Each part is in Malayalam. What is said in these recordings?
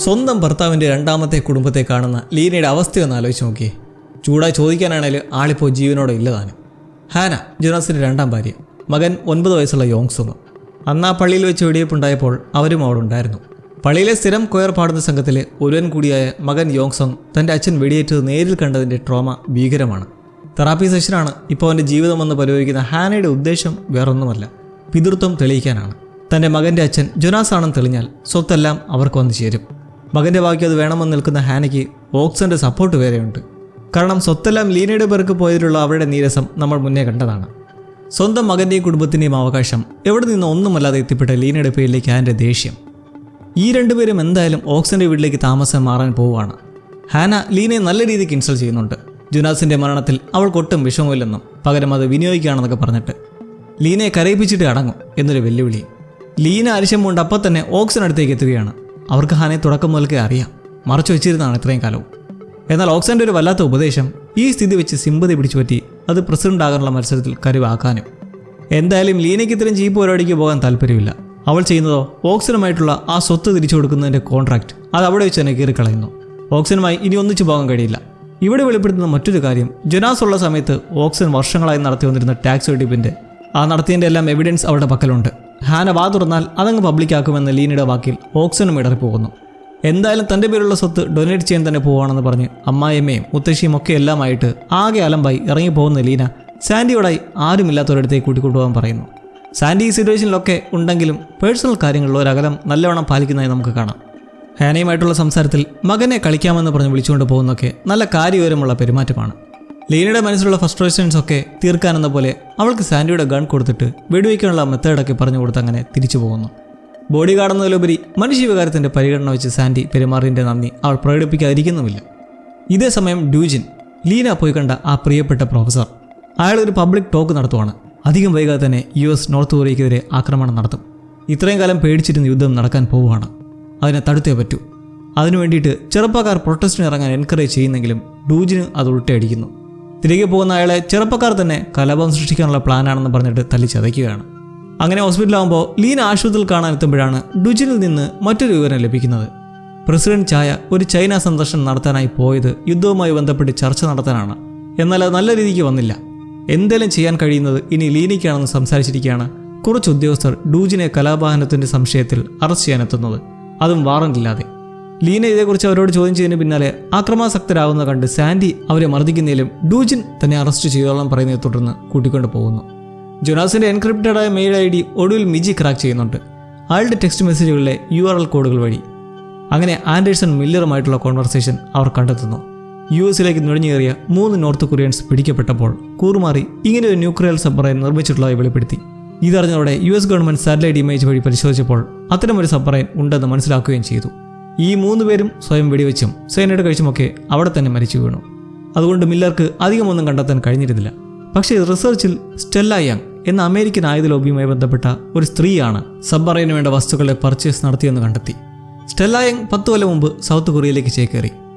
സ്വന്തം ഭർത്താവിൻ്റെ രണ്ടാമത്തെ കുടുംബത്തെ കാണുന്ന ലീനയുടെ അവസ്ഥയൊന്ന് ആലോചിച്ച് നോക്കിയേ. ചൂടായി ചോദിക്കാനാണെങ്കിൽ ആളിപ്പോൾ ജീവനോടെ ഇല്ലതാനും. ഹാന, ജോനാസിൻ്റെ രണ്ടാം ഭാര്യ, മകൻ 9 വയസ്സുള്ള യോങ്സുങ്. അന്ന് ആ പള്ളിയിൽ വെച്ച് വെടിവെപ്പുണ്ടായപ്പോൾ അവരും അവിടെ ഉണ്ടായിരുന്നു. പള്ളിയിലെ സ്ഥിരം കൊയർ പാടുന്ന സംഘത്തിലെ ഒരുവൻ കൂടിയായ മകൻ യോങ്സുങ് തൻ്റെ അച്ഛൻ വെടിയേറ്റത് നേരിൽ കണ്ടതിൻ്റെ ട്രോമ ഭീകരമാണ്. തെറാപ്പി സെഷനാണ് ഇപ്പോൾ അവൻ്റെ ജീവിതമെന്ന് പരിഹരിക്കുന്ന ഹാനയുടെ ഉദ്ദേശം വേറൊന്നുമല്ല, പിതൃത്വം തെളിയിക്കാനാണ്. തൻ്റെ മകൻ്റെ അച്ഛൻ ജോനാസ് ആണെന്ന് തെളിഞ്ഞാൽ സ്വത്തെല്ലാം അവർക്ക് വന്നു ചേരും. മകൻ്റെ ബാക്കി അത് വേണമെന്ന് നിൽക്കുന്ന ഹാനയ്ക്ക് ഓക്സൻ്റെ സപ്പോർട്ട് വേറെയുണ്ട്. കാരണം സ്വത്തെല്ലാം ലീനയുടെ പേർക്ക് പോയതിലുള്ള അവരുടെ നീരസം നമ്മൾ മുന്നേ കണ്ടതാണ്. സ്വന്തം മകൻ്റെയും കുടുംബത്തിൻ്റെയും അവകാശം എവിടെ നിന്ന് ഒന്നുമല്ലാതെ എത്തിപ്പെട്ട ലീനയുടെ പേരിലേക്ക് ഹാൻ്റെ ദേഷ്യം. ഈ രണ്ടുപേരും എന്തായാലും ഓക്സൻ്റെ വീട്ടിലേക്ക് താമസം മാറാൻ പോവുകയാണ്. ഹാന ലീനയെ നല്ല രീതിക്ക് ഇൻസൾട്ട് ചെയ്യുന്നുണ്ട്. ജോനാസിൻ്റെ മരണത്തിൽ അവൾക്കൊട്ടും വിഷമമില്ലെന്നും പകരം അത് വിനിയോഗിക്കുകയാണെന്നൊക്കെ പറഞ്ഞിട്ട് ലീനയെ കരയിപ്പിച്ചിട്ട് അടങ്ങും എന്നൊരു വെല്ലുവിളി. ലീന അരിശം കൊണ്ട് അപ്പം തന്നെ ഓക്സനടുത്തേക്ക് എത്തുകയാണ്. അവർക്ക് ഹാനയെ തുടക്കം മുതൽക്കേ അറിയാം, മറച്ചു വെച്ചിരുന്നതാണ് ഇത്രയും കാലവും. എന്നാൽ ഓക്സൻ്റെ ഒരു വല്ലാത്ത ഉപദേശം ഈ സ്ഥിതി വെച്ച് സിമ്പതി പിടിച്ചു പറ്റി അത് പ്രസിഡന്റ് ആകാനുള്ള മത്സരത്തിൽ കരുവാക്കാനും. എന്തായാലും ലീനയ്ക്ക് ഇത്രയും ചീപ്പ് പരിപാടിക്ക് പോകാൻ താല്പര്യമില്ല. അവൾ ചെയ്യുന്നതോ ഓക്സനുമായിട്ടുള്ള ആ സ്വത്ത് തിരിച്ചു കൊടുക്കുന്നതിൻ്റെ കോൺട്രാക്ട് അത് അവിടെ വെച്ച് തന്നെ കീറിക്കളയുന്നു. ഓക്സനുമായി ഇനി ഒന്നിച്ചു പോകാൻ കഴിയില്ല. ഇവിടെ വെളിപ്പെടുത്തുന്ന മറ്റൊരു കാര്യം, ജോനാസ് ഉള്ള സമയത്ത് ഓക്സൻ വർഷങ്ങളായി നടത്തി വന്നിരുന്ന ടാക്സ് വെടിപ്പിൻ്റെ നടത്തിയതിൻ്റെ എല്ലാം എവിഡൻസ് അവരുടെ പക്കലുണ്ട്. ഹാന വാ തുറന്നാൽ അതങ്ങ് പബ്ലിക്കാക്കുമെന്ന് ലീനയുടെ വാക്കിൽ ഓക്സനും ഇടറിപ്പോകുന്നു. എന്തായാലും തൻ്റെ പേരുള്ള സ്വത്ത് ഡൊനേറ്റ് ചെയ്യാൻ തന്നെ പോവുകയാണെന്ന് പറഞ്ഞ് അമ്മായിയമ്മയും മുത്തശ്ശിയും ഒക്കെ എല്ലാമായിട്ട് ആകെ അലമ്പായി ഇറങ്ങിപ്പോകുന്ന ലീന സാൻഡിയോടായി ആരുമില്ലാത്തവരടുത്തേക്ക് കൂട്ടിക്കൊണ്ടുപോകാൻ പറയുന്നു. സാൻഡി ഈ സിറ്റുവേഷനിലൊക്കെ ഉണ്ടെങ്കിലും പേഴ്സണൽ കാര്യങ്ങളിൽ ഒരകലം നല്ലവണ്ണം പാലിക്കുന്നതായി നമുക്ക് കാണാം. ഹാനയുമായിട്ടുള്ള സംസാരത്തിൽ മകനെ കളിക്കാമെന്ന് പറഞ്ഞ് വിളിച്ചുകൊണ്ട് പോകുന്നതൊക്കെ നല്ല കാര്യവിവരമുള്ള പെരുമാറ്റമാണ്. ലീനയുടെ മനസ്സിലുള്ള ഫ്രസ്ട്രേഷൻസ് ഒക്കെ തീർക്കാനെന്ന പോലെ അവൾക്ക് സാൻഡിയുടെ ഗൺ കൊടുത്തിട്ട് വെടിവയ്ക്കാനുള്ള മെത്തേഡൊക്കെ പറഞ്ഞു കൊടുത്ത് അങ്ങനെ തിരിച്ചു പോകുന്നു. ബോഡി ഗാർഡ് എന്നതിലുപരി മനുഷ്യവികാരത്തിൻ്റെ പരിഗണന വെച്ച് സാൻഡി പെരുമാറിൻ്റെ നന്ദി അവൾ പ്രകടിപ്പിക്കാതിരിക്കുന്നുമില്ല. ഇതേ സമയം ഡ്യൂജിൻ, ലീന പോയി കണ്ട ആ പ്രിയപ്പെട്ട പ്രൊഫസർ, അയാളൊരു പബ്ലിക് ടോക്ക് നടത്തുവാണ്. അധികം വൈകാതെ തന്നെ US നോർത്ത് കൊറിയയ്ക്കെതിരെ ആക്രമണം നടത്തും. ഇത്രയും കാലം പേടിച്ചിരുന്ന യുദ്ധം നടക്കാൻ പോവുകയാണ്. അതിനെ തടുത്തേ പറ്റൂ. അതിനു വേണ്ടിയിട്ട് ചെറുപ്പക്കാർ പ്രൊട്ടസ്റ്റിന് ഇറങ്ങാൻ എൻകറേജ് ചെയ്യുന്നെങ്കിലും ഡ്യൂജിന് അത് ഉൾട്ടടിക്കുന്നു. തിരികെ പോകുന്ന അയാളെ ചെറുപ്പക്കാർ തന്നെ കലാപം സൃഷ്ടിക്കാനുള്ള പ്ലാനാണെന്ന് പറഞ്ഞിട്ട് തല്ലിച്ചതയ്ക്കുകയാണ്. അങ്ങനെ ഹോസ്പിറ്റലാകുമ്പോൾ ലീന ആശുപത്രിയിൽ കാണാനെത്തുമ്പോഴാണ് ഡുജിനിൽ നിന്ന് മറ്റൊരു വിവരം ലഭിക്കുന്നത്. പ്രസിഡന്റ് ചായ ഒരു ചൈന സന്ദർശനം നടത്താനായി പോയത് യുദ്ധവുമായി ബന്ധപ്പെട്ട് ചർച്ച നടത്താനാണ്. എന്നാൽ അത് നല്ല രീതിക്ക് വന്നില്ല. എന്തെങ്കിലും ചെയ്യാൻ കഴിയുന്നത് ഇനി ലീനയ്ക്കാണെന്ന് സംസാരിച്ചിരിക്കുകയാണ് കുറച്ച് ഉദ്യോഗസ്ഥർ ഡൂജിനെ കലാപാഹനത്തിൻ്റെ സംശയത്തിൽ അറസ്റ്റ് ചെയ്യാനെത്തുന്നത്, അതും വാറന്റില്ലാതെ. ലീന ഇതേക്കുറിച്ച് അവരോട് ചോദ്യം ചെയ്യുന്നതിന് പിന്നാലെ ആക്രമാസക്തരാകുന്ന കണ്ട് സാൻഡി അവരെ മർദ്ദിക്കുന്നതിലും ഡൂജിൻ തന്നെ അറസ്റ്റ് ചെയ്തോളം പറയുന്നതിനെ തുടർന്ന് കൂട്ടിക്കൊണ്ട് പോകുന്നു. ജോനാസിൻ്റെ എൻക്രിപ്റ്റഡായ മെയിൽ ID ഒടുവിൽ മിജി ക്രാക്ക് ചെയ്യുന്നുണ്ട്, അയാളുടെ ടെക്സ്റ്റ് മെസ്സേജുകളിലെ URL കോഡുകൾ വഴി. അങ്ങനെ ആൻഡേഴ്സൺ മില്ലറുമായിട്ടുള്ള കോൺവെർസേഷൻ അവർ കണ്ടെത്തുന്നു. US-ലേക്ക് നുഴഞ്ഞേറിയ 3 നോർത്ത് കൊറിയൻസ് പിടിക്കപ്പെട്ടപ്പോൾ കൂറുമാറി ഇങ്ങനെ ഒരു ന്യൂക്ലിയർ സബ്മറൈൻ നിർമ്മിച്ചിട്ടുള്ളതായി വെളിപ്പെടുത്തി. ഇതറിഞ്ഞതോടെ US ഗവൺമെൻറ് സാറ്റലൈറ്റ് ഇമേജ് വഴി പരിശോധിച്ചപ്പോൾ അത്തരമൊരു സബ്മറൈൻ ഉണ്ടെന്ന് മനസ്സിലാക്കുകയും ചെയ്തു. ഈ 3 പേരും സ്വയം വെടിവെച്ചും സൈനൈഡ് കഴിച്ചുമൊക്കെ അവിടെ തന്നെ മരിച്ചു വീണു. അതുകൊണ്ട് മില്ലർക്ക് അധികമൊന്നും കണ്ടെത്താൻ കഴിഞ്ഞിരുന്നില്ല. പക്ഷേ റിസർച്ചിൽ സ്റ്റെല്ല യങ് എന്ന അമേരിക്കൻ ആയുധ ലോബിയുമായി ബന്ധപ്പെട്ട ഒരു സ്ത്രീയാണ് സബ്മറൈന് വേണ്ട വസ്തുക്കളുടെ പർച്ചേസ് നടത്തിയെന്ന് കണ്ടെത്തി. സ്റ്റെല്ല യങ് 10 കൊല്ലം മുമ്പ് സൗത്ത് കൊറിയയിലേക്ക് ചേക്കേറി.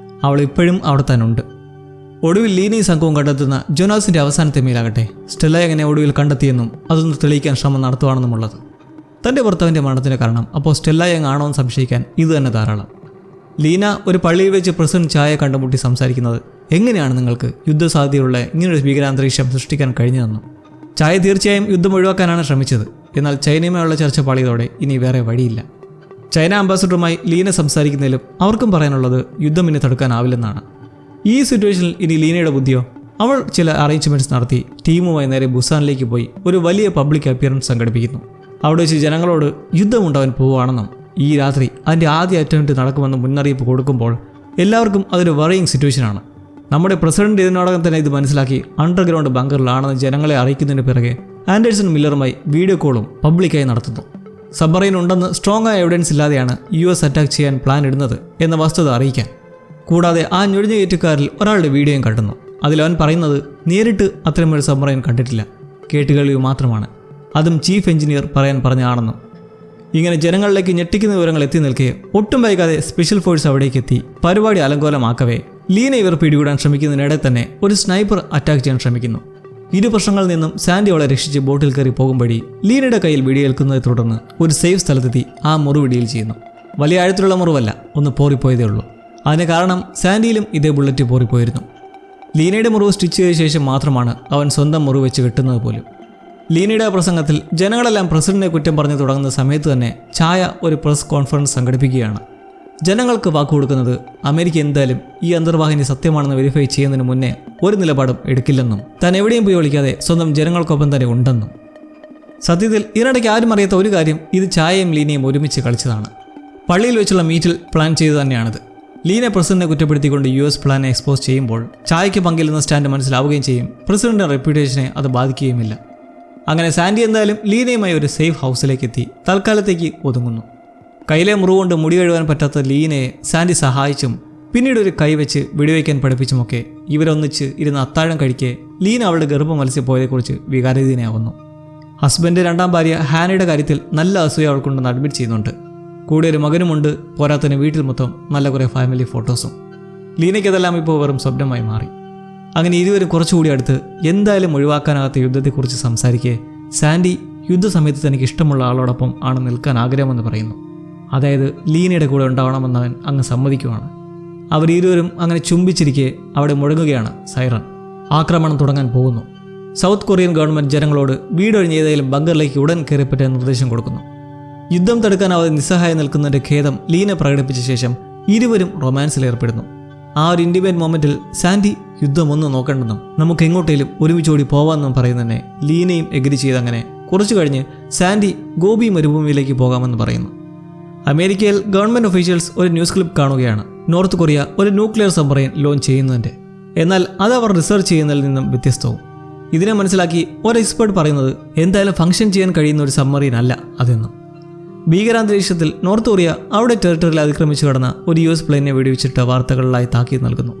അവൾ ഇപ്പോഴും അവിടെ തന്നെ ഉണ്ട്. ഒടുവിൽ ലീനയും സംഘവും കണ്ടെത്തുന്ന ജോനാസിൻ്റെ അവസാനത്തെ മെയിലാകട്ടെ സ്റ്റെല്ല യങ്ങിനെ ഒടുവിൽ കണ്ടെത്തിയെന്നും അതൊന്ന് തെളിയിക്കാൻ ശ്രമം നടത്തുവാണെന്നുമുള്ളത്. തൻ്റെ ഭർത്താവിൻ്റെ മരണത്തിന് കാരണം അപ്പോൾ സ്റ്റെല്ല യങ് ആണോ എന്ന് സംശയിക്കാൻ ഇത് തന്നെ ധാരാളം. ലീന ഒരു പള്ളിയിൽ വെച്ച് പ്രസിഡന്റ് ചായ കണ്ടുമുട്ടി സംസാരിക്കുന്നത് എങ്ങനെയാണ് നിങ്ങൾക്ക് യുദ്ധസാധ്യതയുള്ള ഇങ്ങനൊരു ഭീകരാന്തരീക്ഷം സൃഷ്ടിക്കാൻ കഴിഞ്ഞതെന്നും. ചായ തീർച്ചയായും യുദ്ധം ഒഴിവാക്കാനാണ് ശ്രമിച്ചത്. എന്നാൽ ചൈനയുമായുള്ള ചർച്ച പാളിയതോടെ ഇനി വേറെ വഴിയില്ല. ചൈന അംബാസഡറുമായി ലീന സംസാരിക്കുന്നതിലും അവർക്കും പറയാനുള്ളത് യുദ്ധം ഇനി തടുക്കാനാവില്ലെന്നാണ്. ഈ സിറ്റുവേഷനിൽ ഇനി ലീനയുടെ ബുദ്ധിയോ? അവൾ ചില അറേഞ്ച്മെൻറ്റ്സ് നടത്തി ടീമുമായി നേരെ ബുസാനിലേക്ക് പോയി ഒരു വലിയ പബ്ലിക് അപ്പിയറൻസ് സംഘടിപ്പിക്കുന്നു. അവിടെ വെച്ച് ജനങ്ങളോട് യുദ്ധമുണ്ടാവാൻ പോവുകയാണെന്നും ഈ രാത്രി അതിൻ്റെ ആദ്യ അറ്റംപ്റ്റ് നടക്കുമെന്ന് മുന്നറിയിപ്പ് കൊടുക്കുമ്പോൾ എല്ലാവർക്കും അതൊരു വറിയിങ് സിറ്റുവേഷനാണ്. നമ്മുടെ പ്രസിഡന്റ് ഇതിനോടകം തന്നെ ഇത് മനസ്സിലാക്കി അണ്ടർഗ്രൗണ്ട് ബങ്കറിലാണെന്ന് ജനങ്ങളെ അറിയിക്കുന്നതിന് പിറകെ ആൻഡേഴ്സൺ മില്ലറുമായി വീഡിയോ കോളും പബ്ലിക്കായി നടത്തുന്നു. സബ്മറൈൻ ഉണ്ടെന്ന് സ്ട്രോങ് ആയ എവിഡൻസ് ഇല്ലാതെയാണ് US അറ്റാക്ക് ചെയ്യാൻ പ്ലാൻ ഇടുന്നത് എന്ന വസ്തുത അറിയിക്കാൻ. കൂടാതെ ആ ഞൊഴിഞ്ഞുകയറ്റക്കാരിൽ ഒരാളുടെ വീഡിയോയും കണ്ടുന്നു. അതിലവൻ പറയുന്നത് നേരിട്ട് അത്തരമൊരു സബ്മറൈൻ കണ്ടിട്ടില്ല, കേട്ടുകേൾവി മാത്രമാണ്, അതും ചീഫ് എഞ്ചിനീയർ പറയാൻ പറഞ്ഞാണെന്നും. ഇങ്ങനെ ജനങ്ങളിലേക്ക് ഞെട്ടിക്കുന്ന വിവരങ്ങൾ എത്തി നിൽക്കെ ഒട്ടും വൈകാതെ സ്പെഷ്യൽ ഫോഴ്സ് അവിടേക്ക് എത്തി പരിപാടി അലങ്കോലമാക്കവേ ലീന ഇവർ പിടികൂടാൻ ശ്രമിക്കുന്നതിനിടെ തന്നെ ഒരു സ്നൈപ്പർ അറ്റാക്ക് ചെയ്യാൻ ശ്രമിക്കുന്നു. ഇരു പ്രശ്നങ്ങളിൽ നിന്നും സാൻഡി അവളെ രക്ഷിച്ച് ബോട്ടിൽ കയറി പോകും വഴി ലീനയുടെ കയ്യിൽ വെടിയേൽക്കുന്നതിനെ തുടർന്ന് ഒരു സേഫ് സ്ഥലത്തെത്തി ആ മുറിവിടിയിൽ ചെയ്യുന്നു. വലിയ ആഴത്തിലുള്ള മുറിവല്ല, ഒന്ന് പോറിപ്പോയതേ ഉള്ളൂ. അതിന് കാരണം സാൻഡിയിലും ഇതേ ബുള്ളറ്റ് പോറിപ്പോയിരുന്നു. ലീനയുടെ മുറിവ് സ്റ്റിച്ച് ചെയ്ത ശേഷം മാത്രമാണ് അവൻ സ്വന്തം മുറിവ് വെച്ച് കെട്ടുന്നത് പോലും. ലീനയുടെ പ്രസംഗത്തിൽ ജനങ്ങളെല്ലാം പ്രസിഡന്റിനെ കുറ്റം പറഞ്ഞു തുടങ്ങുന്ന സമയത്ത് തന്നെ ഛായ ഒരു പ്രസ് കോൺഫറൻസ് സംഘടിപ്പിക്കുകയാണ്. ജനങ്ങൾക്ക് വാക്കുകൊടുക്കുന്നത് അമേരിക്ക എന്തായാലും ഈ അന്തർവാഹിനി സത്യമാണെന്ന് വെരിഫൈ ചെയ്യുന്നതിന് മുന്നേ ഒരു നിലപാടും എടുക്കില്ലെന്നും താൻ എവിടെയും പോയി വിളിക്കാതെ സ്വന്തം ജനങ്ങൾക്കൊപ്പം തന്നെ ഉണ്ടെന്നും. സത്യത്തിൽ ഇതിനിടയ്ക്ക് ആരും അറിയാത്ത ഒരു കാര്യം, ഇത് ഛായയും ലീനയും ഒരുമിച്ച് കളിച്ചതാണ്. പള്ളിയിൽ വെച്ചുള്ള മീറ്റിൽ പ്ലാൻ ചെയ്തു തന്നെയാണിത്. ലീന പ്രസിഡന്റിനെ കുറ്റപ്പെടുത്തിക്കൊണ്ട് US പ്ലാനെ എക്സ്പോസ് ചെയ്യുമ്പോൾ ഛായയ്ക്ക് പങ്കില്ലെന്ന സ്റ്റാൻഡ് മനസ്സിലാവുകയും ചെയ്യും. പ്രസിഡന്റിന്റെ റെപ്യൂട്ടേഷനെ അത് ബാധിക്കുകയുമില്ല. അങ്ങനെ സാൻഡി എന്തായാലും ലീനയുമായി ഒരു സേഫ് ഹൗസിലേക്ക് എത്തി തൽക്കാലത്തേക്ക് ഒതുങ്ങുന്നു. കയ്യിലെ മുറിവുകൊണ്ട് മുടി കഴുകാൻ പറ്റാത്ത ലീനയെ സാൻഡി സഹായിച്ചും പിന്നീട് ഒരു കൈവച്ച് വെടിവയ്ക്കാൻ പഠിപ്പിച്ചുമൊക്കെ ഇവരൊന്നിച്ച് ഇരുന്ന് അത്താഴം കഴിക്കെ ലീന അവളുടെ ഗർഭം മത്സ്യപ്പോയതെക്കുറിച്ച് വികാരധീനയാവുന്നു. ഹസ്ബൻഡ് രണ്ടാം ഭാര്യ ഹാനയുടെ കാര്യത്തിൽ നല്ല അസൂയ അവൾക്കുണ്ടെന്ന് അഡ്മിറ്റ് ചെയ്യുന്നുണ്ട്. കൂടെ ഒരു മകനുമുണ്ട്. പോരാത്തതിന് വീട്ടിൽ മൊത്തം നല്ല കുറേ ഫാമിലി ഫോട്ടോസും. ലീനയ്ക്കതെല്ലാം ഇപ്പോൾ വെറും സ്വപ്നമായി മാറി. അങ്ങനെ ഇരുവരും കുറച്ചുകൂടി അടുത്ത് എന്തായാലും ഒഴിവാക്കാനാകാത്ത യുദ്ധത്തെക്കുറിച്ച് സംസാരിക്കെ സാൻഡി യുദ്ധസമയത്ത് തനിക്ക് ഇഷ്ടമുള്ള ആളോടൊപ്പം ആണ് നിൽക്കാൻ ആഗ്രഹമെന്ന് പറയുന്നു. അതായത് ലീനയുടെ കൂടെ ഉണ്ടാവണമെന്നവൻ അങ്ങ് സമ്മതിക്കുവാണ്. അവർ ഇരുവരും അങ്ങനെ ചുംബിച്ചിരിക്കെ അവിടെ മുഴങ്ങുകയാണ് സൈറൺ. ആക്രമണം തുടങ്ങാൻ പോകുന്നു. സൗത്ത് കൊറിയൻ ഗവൺമെൻറ് ജനങ്ങളോട് വീടൊഴിഞ്ഞ് ഏതെങ്കിലും ബങ്കറിലേക്ക് ഉടൻ കയറിപ്പറ്റാൻ നിർദ്ദേശം കൊടുക്കുന്നു. യുദ്ധം തടുക്കാനാവാതെ നിസ്സഹായം നിൽക്കുന്നതിൻ്റെ ഖേദം ലീന പ്രകടിപ്പിച്ച ശേഷം ഇരുവരും റൊമാൻസിൽ ഏർപ്പെടുന്നു. ആ ഒരു ഇൻറ്റിമേറ്റ് മൊമെൻറ്റിൽ സാൻഡി യുദ്ധമൊന്നും നോക്കണ്ടെന്നും നമുക്ക് എങ്ങോട്ടേലും ഒരുമിച്ചോടി പോവാമെന്നും പറയുന്നതന്നെ ലീനയും എഗ്രി ചെയ്തങ്ങനെ കുറച്ചു കഴിഞ്ഞ് സാൻഡി ഗോബി മരുഭൂമിയിലേക്ക് പോകാമെന്ന് പറയുന്നു. അമേരിക്കയിൽ ഗവൺമെൻറ് ഒഫീഷ്യൽസ് ഒരു ന്യൂസ് ക്ലിപ്പ് കാണുകയാണ് നോർത്ത് കൊറിയ ഒരു ന്യൂക്ലിയർ സബ്മറൈൻ ലോഞ്ച് ചെയ്യുന്നതിൻ്റെ. എന്നാൽ അത് അവർ റിസർച്ച് ചെയ്യുന്നതിൽ നിന്നും വ്യത്യസ്തവും. ഇതിനെ മനസ്സിലാക്കി ഒരു എക്സ്പേർട്ട് പറയുന്നത് എന്തായാലും ഫംഗ്ഷൻ ചെയ്യാൻ കഴിയുന്ന ഒരു സബ്മറൈൻ അല്ല അതെന്നും. ഭീകരാന്തരീക്ഷത്തിൽ നോർത്ത് കൊറിയ അവിടെ ടെറിട്ടറിയിൽ അതിക്രമിച്ചു കടന്ന ഒരു US പ്ലെയിനെ വെടിവെച്ചിട്ട് വാർത്തകളിലായി താക്കീത് നൽകുന്നു.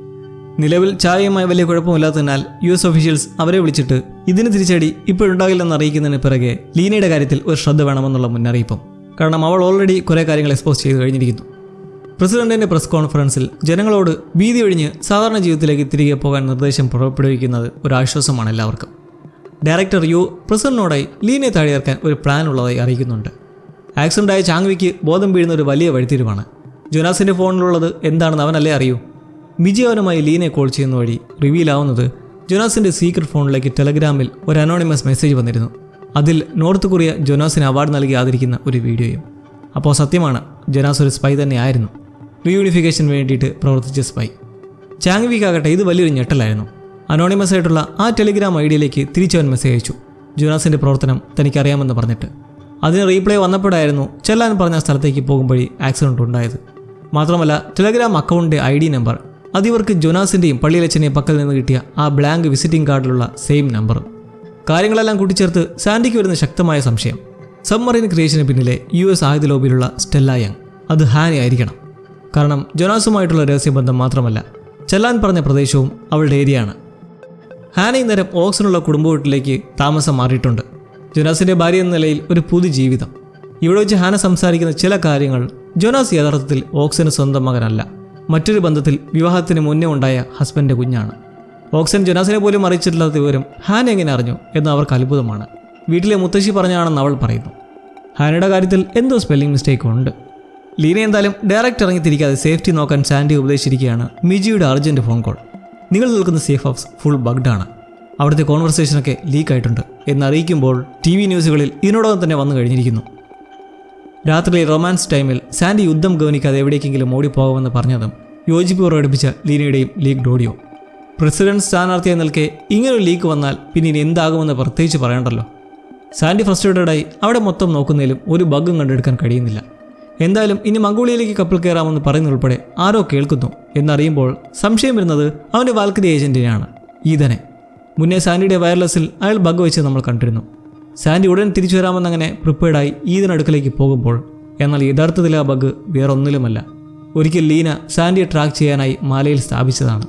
നിലവിൽ ഛായയുമായി വലിയ കുഴപ്പമില്ലാത്തതിനാൽ US ഒഫീഷ്യൽസ് അവരെ വിളിച്ചിട്ട് ഇതിന് തിരിച്ചടി ഇപ്പോഴുണ്ടാകില്ലെന്ന് അറിയിക്കുന്നതിന് പിറകെ ലീനയുടെ കാര്യത്തിൽ ഒരു ശ്രദ്ധ വേണമെന്നുള്ള മുന്നറിയിപ്പും. കാരണം അവൾ ഓൾറെഡി കുറേ കാര്യങ്ങൾ എക്സ്പോസ് ചെയ്ത് കഴിഞ്ഞിരിക്കുന്നു. പ്രസിഡന്റിന്റെ പ്രസ് കോൺഫറൻസിൽ ജനങ്ങളോട് ഭീതി ഒഴിഞ്ഞ് സാധാരണ ജീവിതത്തിലേക്ക് തിരികെ പോകാൻ നിർദ്ദേശം പുറപ്പെടുവിക്കുന്നത് ഒരു ആശ്വാസമാണ് എല്ലാവർക്കും. ഡയറക്ടർ യു പ്രസിഡന്റിനോടായി ലീനയെ താഴെയിറക്കാൻ ഒരു പ്ലാൻ ഉള്ളതായി അറിയിക്കുന്നുണ്ട്. ആക്സിഡൻ്റായ ചാങ്വിക്ക് ബോധം വീഴുന്ന ഒരു വലിയ വഴിത്തിരിവാണ്. ജോനാസിൻ്റെ ഫോണിലുള്ളത് എന്താണെന്ന് അവനല്ലേ അറിയൂ. വിജയവനുമായി ലീനയെ കോൾ ചെയ്യുന്ന വഴി റിവീലാവുന്നത് ജോനാസിൻ്റെ സീക്രട്ട് ഫോണിലേക്ക് ടെലഗ്രാമിൽ ഒരു അനോണിമസ് മെസ്സേജ് വന്നിരുന്നു. അതിൽ നോർത്ത് കൊറിയ ജോനാസിന് അവാർഡ് നൽകി ആദരിക്കുന്ന ഒരു വീഡിയോയും. അപ്പോൾ സത്യമാണ്, ജോനാസ് ഒരു സ്പൈ തന്നെയായിരുന്നു. റീയൂണിഫിക്കേഷന് വേണ്ടിയിട്ട് പ്രവർത്തിച്ച സ്പൈ. ചാങ്വിക്കാകട്ടെ ഇത് വലിയൊരു ഞെട്ടലായിരുന്നു. അനോണിമസ് ആയിട്ടുള്ള ആ ടെലിഗ്രാം ഐഡിയിലേക്ക് തിരിച്ചവൻ മെസ്സേജ് അയച്ചു, ജോനാസിൻ്റെ പ്രവർത്തനം തനിക്കറിയാമെന്ന് പറഞ്ഞിട്ട്. അതിന് റീപ്ലൈ വന്നപ്പോഴായിരുന്നു ചെല്ലാൻ പറഞ്ഞ സ്ഥലത്തേക്ക് പോകുമ്പോഴേ ആക്സിഡൻറ്റ് ഉണ്ടായത്. മാത്രമല്ല ടെലഗ്രാം അക്കൗണ്ടിൻ്റെ ID നമ്പർ അതിവർക്ക് ജോനാസിൻ്റെയും പള്ളിയിലച്ഛനെയും പക്കൽ നിന്ന് കിട്ടിയ ആ ബ്ലാങ്ക് വിസിറ്റിംഗ് കാർഡിലുള്ള സെയിം നമ്പറും. കാര്യങ്ങളെല്ലാം കൂട്ടിച്ചേർത്ത് സാൻഡിക്ക് വരുന്ന ശക്തമായ സംശയം, സബ്മറൈൻ ക്രിയേഷന് പിന്നിലെ US ആയുധ ലോബിയിലുള്ള സ്റ്റെല്ല യങ് അത് ഹാനി ആയിരിക്കണം. കാരണം ജോനാസുമായിട്ടുള്ള രഹസ്യബന്ധം മാത്രമല്ല, ചെല്ലാൻ പറഞ്ഞ പ്രദേശവും അവളുടെ ഏരിയയാണ്. ഹാന ഇന്നേരം ഓക്സിനുള്ള കുടുംബ വീട്ടിലേക്ക് താമസം മാറിയിട്ടുണ്ട്. ജോനാസിൻ്റെ ഭാര്യ എന്ന നിലയിൽ ഒരു പുതു ജീവിതം. ഇവിടെ വെച്ച് ഹാന സംസാരിക്കുന്ന ചില കാര്യങ്ങൾ ജോനാസ് യഥാർത്ഥത്തിൽ ഓക്സിന് സ്വന്തം മകനല്ല, മറ്റൊരു ബന്ധത്തിൽ വിവാഹത്തിന് മുന്നേ ഉണ്ടായ ഹസ്ബൻഡിൻ്റെ കുഞ്ഞാണ്. ഓക്സൻ ജോനാസിനെ പോലും അറിയിച്ചിട്ടില്ലാത്ത വിവരം ഹാന എങ്ങനെ അറിഞ്ഞു എന്ന് അവർക്ക് അത്ഭുതമാണ്. വീട്ടിലെ മുത്തശ്ശി പറഞ്ഞാണെന്ന് അവൾ പറയുന്നു. ഹാനയുടെ കാര്യത്തിൽ എന്തോ സ്പെല്ലിംഗ് മിസ്റ്റേക്ക് ഉണ്ട്. ലീന എന്തായാലും ഡയറക്റ്റ് ഇറങ്ങി തിരിക്കാതെ സേഫ്റ്റി നോക്കാൻ സാൻഡി ഉപദേശിച്ചിരിക്കുകയാണ്. മിജിയുടെ അർജൻറ്റ് ഫോൺ കോൾ. നിങ്ങൾ നിൽക്കുന്ന സേഫ് ഹൗസ് ഫുൾ ബഗ്ഡാണ്, അവിടുത്തെ കോൺവെർസേഷനൊക്കെ ലീക്കായിട്ടുണ്ട് എന്നറിയിക്കുമ്പോൾ TV ന്യൂസുകളിൽ ഇതിനോടകം തന്നെ വന്നു കഴിഞ്ഞിരിക്കുന്നു. രാത്രി റൊമാൻസ് ടൈമിൽ സാൻഡി യുദ്ധം ഗവനിക്കാതെ എവിടേക്കെങ്കിലും ഓടിപ്പോകുമെന്ന് പറഞ്ഞതും യോജിപ്പ് പ്രകടിപ്പിച്ച ലീനയുടെയും ലീക്ഡ് ഓഡിയോ. പ്രസിഡന്റ് സ്ഥാനാർത്ഥിയായി നിൽക്കെ ഇങ്ങനൊരു ലീക്ക് വന്നാൽ പിന്നെ ഇനി എന്താകുമെന്ന് പ്രത്യേകിച്ച് പറയണ്ടല്ലോ. സാൻഡി ഫ്രസ്ട്രേറ്റഡായി അവിടെ മൊത്തം നോക്കുന്നതിലും ഒരു ബഗ്ഗും കണ്ടെടുക്കാൻ കഴിയുന്നില്ല. എന്തായാലും ഇനി മംഗോളിയയിലേക്ക് കപ്പൽ കയറാമെന്ന് പറയുന്നതുൾപ്പെടെ ആരോ കേൾക്കുന്നു എന്നറിയുമ്പോൾ സംശയം വരുന്നത് അവൻ്റെ വാൽക്കരി ഏജൻറ്റിനെയാണ്, ഈതനെ. മുന്നേ സാൻഡിയുടെ വയർലെസ്സിൽ അയാൾ ബഗ് വെച്ച് നമ്മൾ കണ്ടിരുന്നു. സാൻഡി ഉടൻ തിരിച്ചു വരാമെന്നങ്ങനെ പ്രിപ്പയർഡായി ഈതനടുക്കലേക്ക് പോകുമ്പോൾ എന്നാൽ യഥാർത്ഥത്തിൽ ആ ബഗ് വേറൊന്നിലുമല്ല. ഒരിക്കൽ ലീന സാൻഡിയെ ട്രാക്ക് ചെയ്യാനായി മാലയിൽ സ്ഥാപിച്ചതാണ്.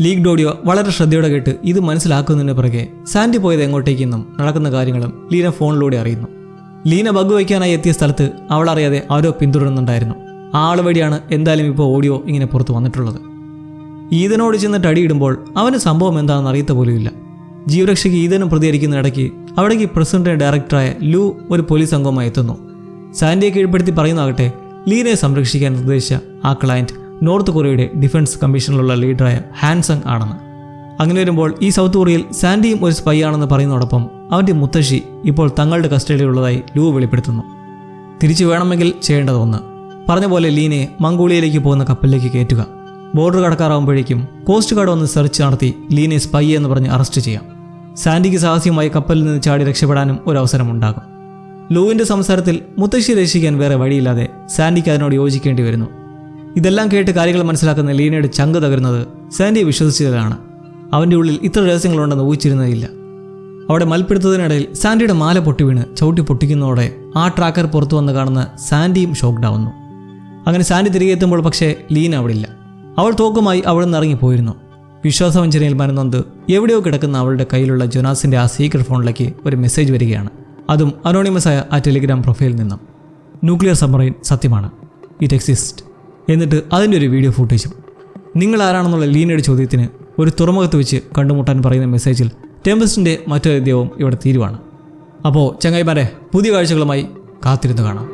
ലീക്ഡ് ഓഡിയോ വളരെ ശ്രദ്ധയോടെ കേട്ട് ഇത് മനസ്സിലാക്കുന്നതിന് പിറകെ സാൻഡി പോയത് എങ്ങോട്ടേക്കെന്നും നടക്കുന്ന കാര്യങ്ങളും ലീന ഫോണിലൂടെ അറിയുന്നു. ലീന ബഗ് വയ്ക്കാനായി എത്തിയ സ്ഥലത്ത് അവളറിയാതെ ആരോ പിന്തുടരുന്നുണ്ടായിരുന്നു. ആ ആൾ വഴിയാണ് എന്തായാലും ഇപ്പോൾ ഓഡിയോ ഇങ്ങനെ പുറത്ത് വന്നിട്ടുള്ളത്. ഈതനോട് ചെന്നിട്ട് അടിയിടുമ്പോൾ അവന് സംഭവം എന്താണെന്ന് അറിയത്ത പോലുമില്ല. ജീവരക്ഷയ്ക്ക് ഈതനും പ്രതികരിക്കുന്ന ഇടയ്ക്ക് അവിടേക്ക് പ്രസിഡന്റിന്റെ ഡയറക്ടറായ ലു ഒരു പോലീസ് അംഗവുമായി എത്തുന്നു. സാൻഡിയെ കീഴ്പ്പെടുത്തി പറയുന്നതാകട്ടെ ലീനയെ സംരക്ഷിക്കാൻ നിർദ്ദേശിച്ച ആ ക്ലയൻറ്റ് നോർത്ത് കൊറിയയുടെ ഡിഫൻസ് കമ്മീഷനിലുള്ള ലീഡറായ ഹാൻസങ് ആണെന്ന്. അങ്ങനെ വരുമ്പോൾ ഈ സൗത്ത് കൊറിയയിൽ സാൻഡിയും ഒരു സ്പൈ ആണെന്ന് പറയുന്നതോടൊപ്പം അവൻ്റെ മുത്തശ്ശി ഇപ്പോൾ തങ്ങളുടെ കസ്റ്റഡിയിലുള്ളതായി ലൂ വെളിപ്പെടുത്തുന്നു. തിരിച്ചു വേണമെങ്കിൽ ചെയ്യേണ്ടത് ഒന്ന്, പറഞ്ഞ പോലെ ലീനയെ മംഗോളിയയിലേക്ക് പോകുന്ന കപ്പലിലേക്ക് കയറ്റുക. ബോർഡർ കടക്കാറാവുമ്പോഴേക്കും കോസ്റ്റ് ഗാർഡ് ഒന്ന് സെർച്ച് നടത്തി ലീനയെ സ്പൈ എന്ന് പറഞ്ഞ് അറസ്റ്റ് ചെയ്യാം. സാൻഡിക്ക് സാഹസ്യമായി കപ്പലിൽ നിന്ന് ചാടി രക്ഷപ്പെടാനും ഒരു അവസരമുണ്ടാകും. ലൂവിൻ്റെ സംസാരത്തിൽ മുത്തശ്ശി രക്ഷിക്കാൻ വേറെ വഴിയില്ലാതെ സാൻഡിക്ക് അതിനോട് യോജിക്കേണ്ടി വരുന്നു. ഇതെല്ലാം കേട്ട് കാര്യങ്ങൾ മനസ്സിലാക്കുന്ന ലീനയുടെ ചങ്ക് തകരുന്നത് സാൻഡിയെ വിശ്വസിച്ചതിലാണ്. അവൻ്റെ ഉള്ളിൽ ഇത്ര രഹസ്യങ്ങളുണ്ടെന്ന് ഊഹിച്ചിരുന്നതില്ല. അവിടെ മൽപ്പിടുത്തതിനിടയിൽ സാൻഡിയുടെ മാല പൊട്ടി വീണ് ചവിട്ടി പൊട്ടിക്കുന്നതോടെ ആ ട്രാക്കർ പുറത്തു വന്ന് കാണുന്ന സാൻഡിയും ഷോക്ക്ഡാവുന്നു. അങ്ങനെ സാൻഡി തിരികെ എത്തുമ്പോൾ പക്ഷേ ലീന അവിടെ ഇല്ല. അവൾ തോക്കുമായി അവിടെ നിന്ന് ഇറങ്ങിപ്പോയിരുന്നു. വിശ്വാസവഞ്ചനയിൽ മനന്നൊന്ത് എവിടെയോ കിടക്കുന്ന അവളുടെ കയ്യിലുള്ള ജൊനാസിൻ്റെ ആ സീക്രട്ട് ഫോണിലേക്ക് ഒരു മെസ്സേജ് വരികയാണ്. അതും അനോണിമസായ ആ ടെലിഗ്രാം പ്രൊഫൈലിൽ നിന്നും. ന്യൂക്ലിയർ സബ്മറൈൻ സത്യമാണ്, ഇറ്റ് എക്സിസ്റ്റ്. എന്നിട്ട് അതിൻ്റെ ഒരു വീഡിയോ ഫുട്ടേജും. നിങ്ങൾ ആരാണെന്നുള്ള ലീനയുടെ ചോദ്യത്തിന് ഒരു തുറമുഖത്ത് വെച്ച് കണ്ടുമുട്ടാൻ പറയുന്ന മെസ്സേജിൽ ടെമ്പസ്റ്റിൻ്റെ മറ്റൊരു അധ്യായവും ഇവിടെ തീരുവാണ്. അപ്പോൾ ചങ്ങായിമാരെ, പുതിയ കാഴ്ചകളുമായി കാത്തിരുന്ന് കാണാം.